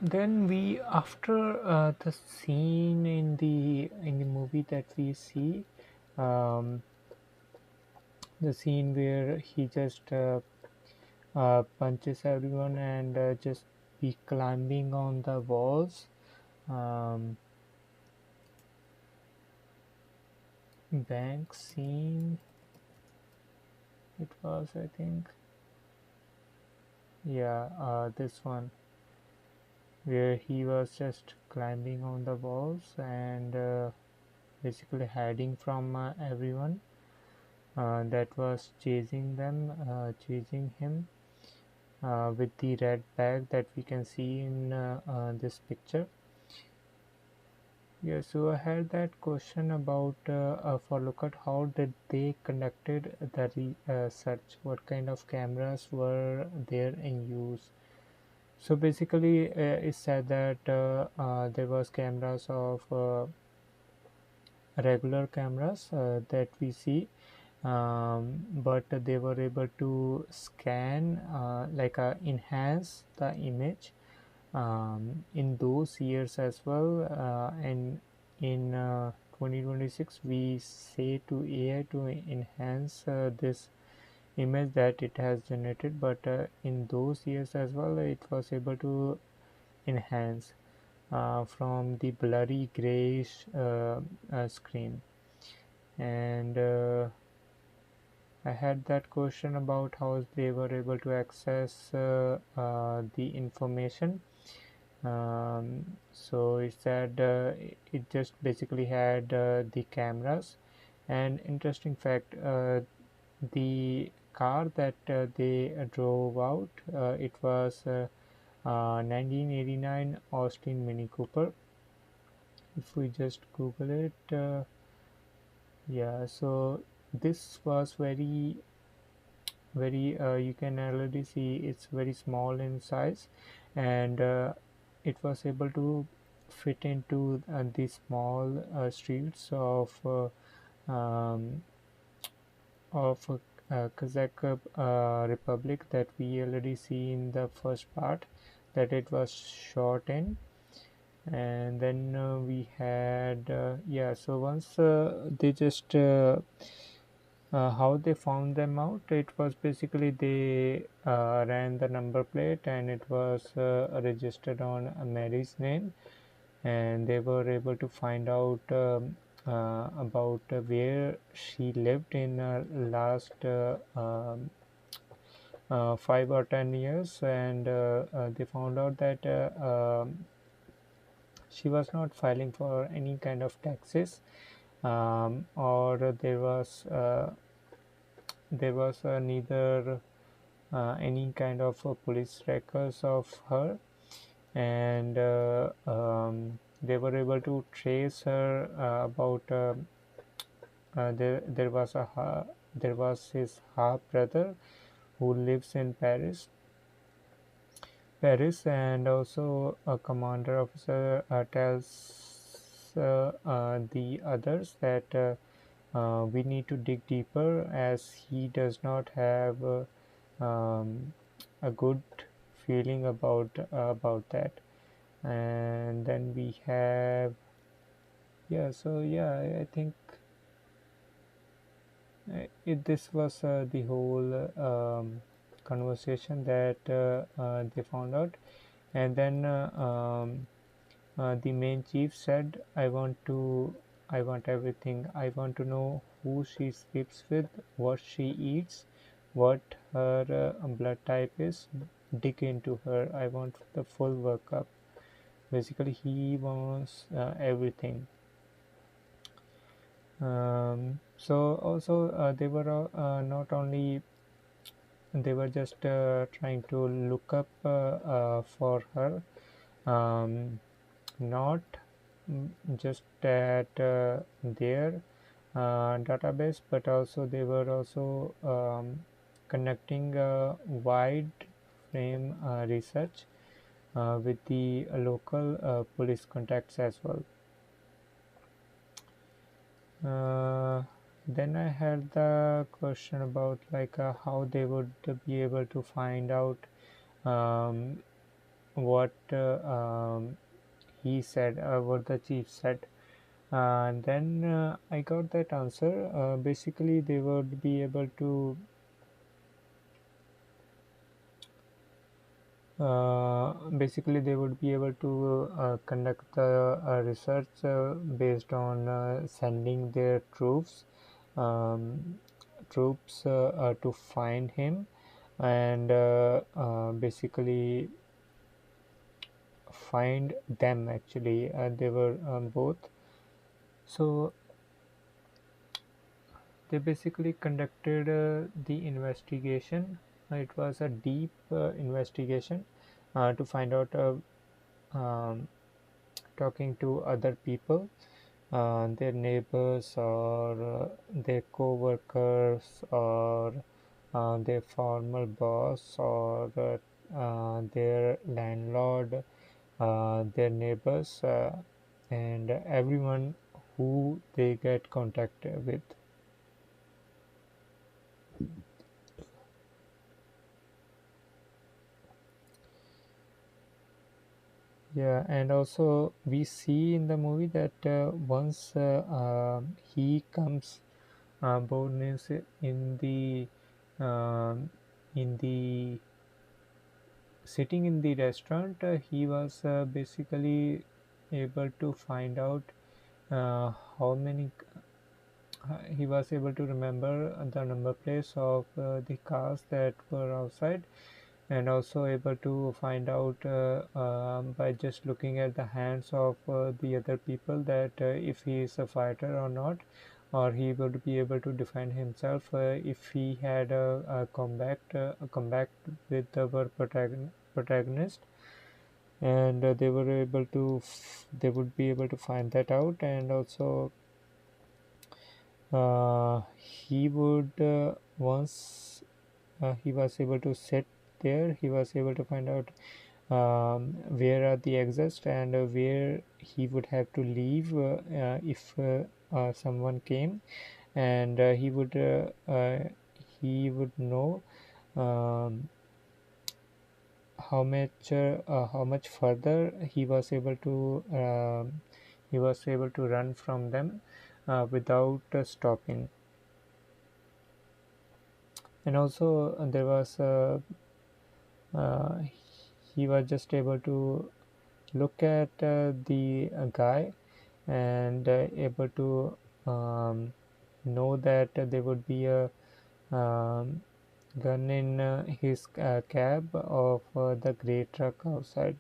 Then we after the scene in the movie that we see, um, the scene where he just punches everyone and just be climbing on the walls. Um, Bank scene. It was, I think, yeah, this one where he was just climbing on the walls and basically hiding from everyone that was chasing him with the red bag that we can see in this picture. Yeah, so I had that question about for look at how did they conducted the search? What kind of cameras were there in use? So basically, it said that there was cameras of regular cameras that we see, but they were able to scan enhance the image in those years as well. And in 2026, we say to AI to enhance this image that it has generated, but in those years as well, it was able to enhance from the blurry grayish screen. And I had that question about how they were able to access the information. So it said it just basically had the cameras. And interesting fact, the car that they drove out, it was 1989 Austin Mini Cooper. If we just Google it, yeah. So this was very you can already see it's very small in size, and it was able to fit into the small streets um, of Kazakh Republic that we already see in the first part that it was shot in. And then we had yeah, so once they just how they found them out, it was basically they ran the number plate and it was registered on Mary's name, and they were able to find out about where she lived in last 5 or 10 years, and they found out that she was not filing for any kind of taxes, or there was neither any kind of police records of her, and they were able to trace her about there was his half brother who lives in Paris, and also a commander officer tells the others that we need to dig deeper as he does not have a good feeling about that. And then we have, yeah, so yeah, I think this was the whole conversation that they found out. And then the main chief said, I want everything. I want to know who she sleeps with, what she eats, what her blood type is. Dig into her. I want the full workup. Basically, he wants everything. So also they were not only they were just trying to look up for her, um, not just at their database, but also they were also conducting wide frame research with the local police contacts as well. Uh, then I had the question about like how they would be able to find out um, what he said, what the chief said. And then I got that answer. Basically, they would be able to conduct the research based on sending their um, troops to find him, and basically find them. Actually, they were both. So they basically conducted the investigation. It was a deep investigation to find out, um, talking to other people, their neighbors, or their co-workers, or their former boss, or their landlord, their neighbors, and everyone who they get contact with. Yeah, and also we see in the movie that once he comes, Bourne is um, in the sitting in the restaurant. He was basically able to find out how many. He was able to remember the number plates of the cars that were outside, and also able to find out by just looking at the hands of the other people that if he is a fighter or not, or he would be able to defend himself if he had a combat with our protagonist. And they would be able to find that out. And also he would once he was able to sit there, he was able to find out where are the exits, and where he would have to leave if someone came. And he would know um, how much further he was able to run from them without stopping. And also there was uh, he was just able to look at the guy, and able to know that there would be a um, gun in his cab of the grey truck outside.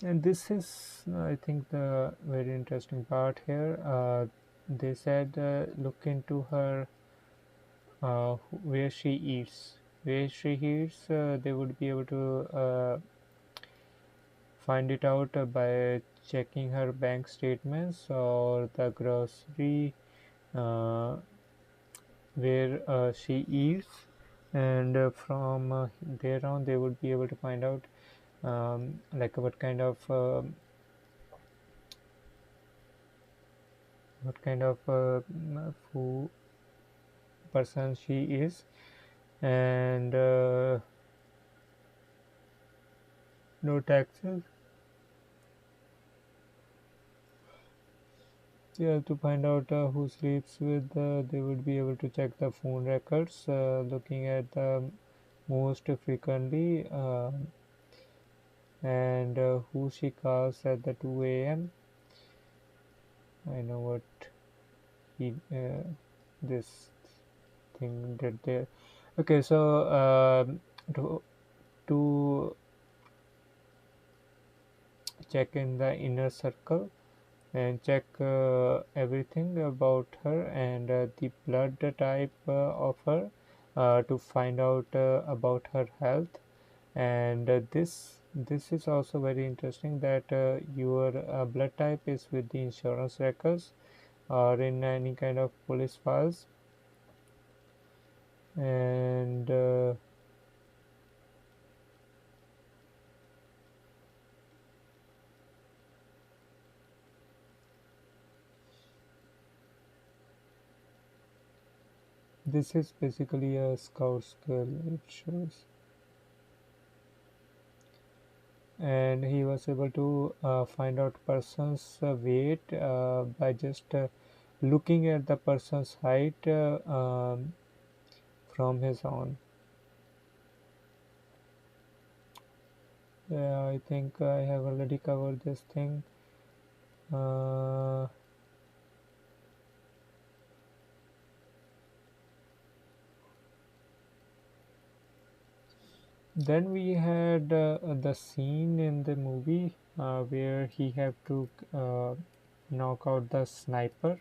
And this is, I think, the very interesting part here. They said look into her, where she eats. Where she eats, they would be able to find it out by checking her bank statements or the grocery uh, where she eats. And from there on, they would be able to find out like what kind of food person she is. And no taxes. Yeah, to find out who sleeps with, they would be able to check the phone records, looking at the most frequently, and who she calls at the 2 a.m. I know what he this thing did there. Okay, so to to check in the inner circle and check everything about her, and the blood type of her, to find out about her health. And this is also very interesting that your blood type is with the insurance records or in any kind of police files. And This is basically a scout skill, it shows. And he was able to find out person's weight by just looking at the person's height from his own. Yeah, I think I have already covered this thing. uh, then we had the scene in the movie where he have to knock out the sniper.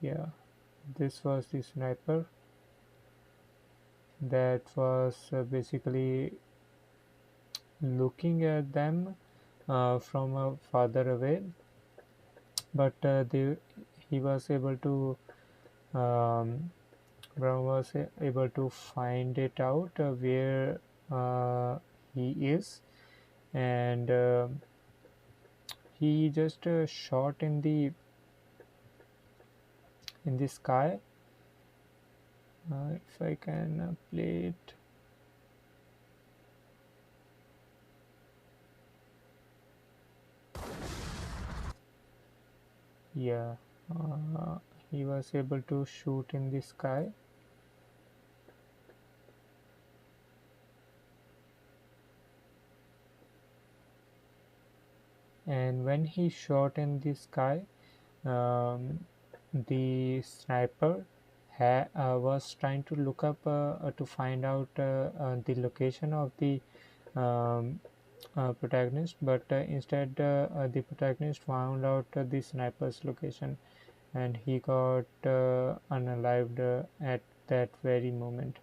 Yeah, this was the sniper that was basically looking at them from farther away, but he was able to um, Brown was able to find it out where uh, he is, and he just shot in the sky. If I can play it, yeah, uh, he was able to shoot in the sky, and when he shot in the sky, um, the sniper was trying to look up to find out the location of the um, protagonist, but instead the protagonist found out the sniper's location, and he got unalived at that very moment.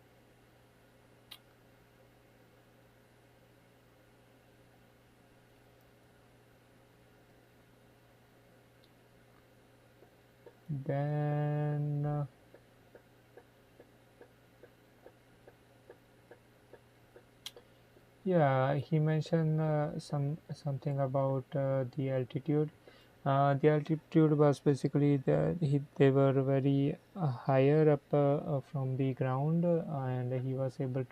Then yeah, he mentioned something about the altitude. The altitude was basically they were very higher up from the ground, and he was able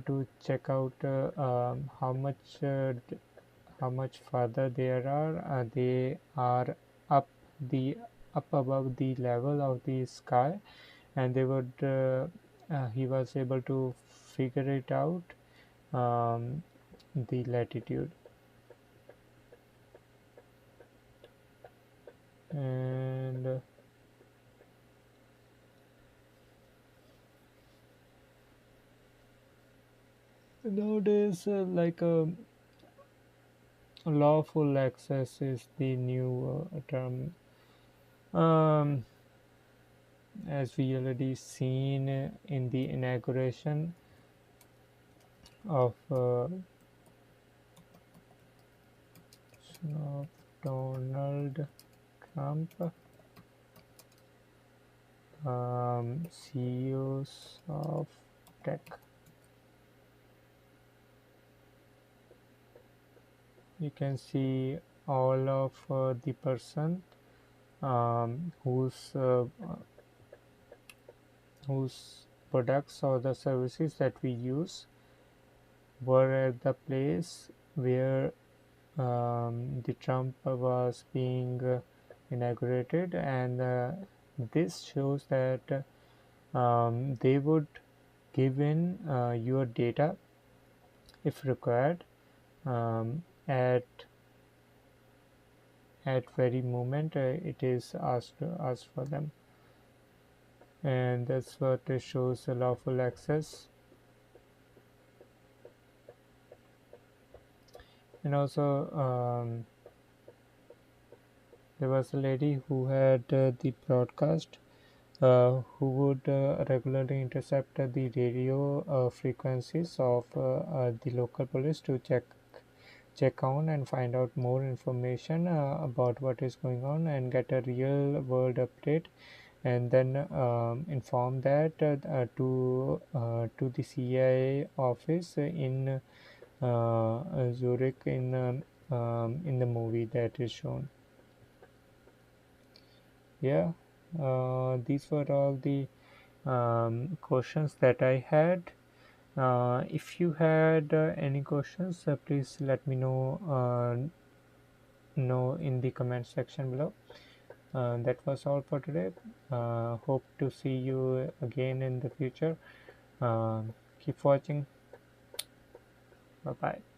to check out how much further there are. They are up the up above the level of the sky, and he was able to figure it out, um, the latitude. And nowadays, lawful access is the new term, um, as we already seen in the inauguration of Donald Trump, CEOs of tech. You can see all of the person um, whose uh, whose products or the services that we use were at the place where the Trump was being inaugurated, and this shows that they would give in your data if required, at very moment it is asked for them, and that's what shows the lawful access. And also there was a lady who had the broadcast, who would regularly intercept the radio frequencies of the local police to check on and find out more information about what is going on and get a real world update, and then inform that to the CIA office in Zurich in in the movie that is shown. Yeah, these were all the questions that I had. If you had any questions, please let me know in the comment section below. That was all for today. Hope to see you again in the future. Keep watching. Bye bye.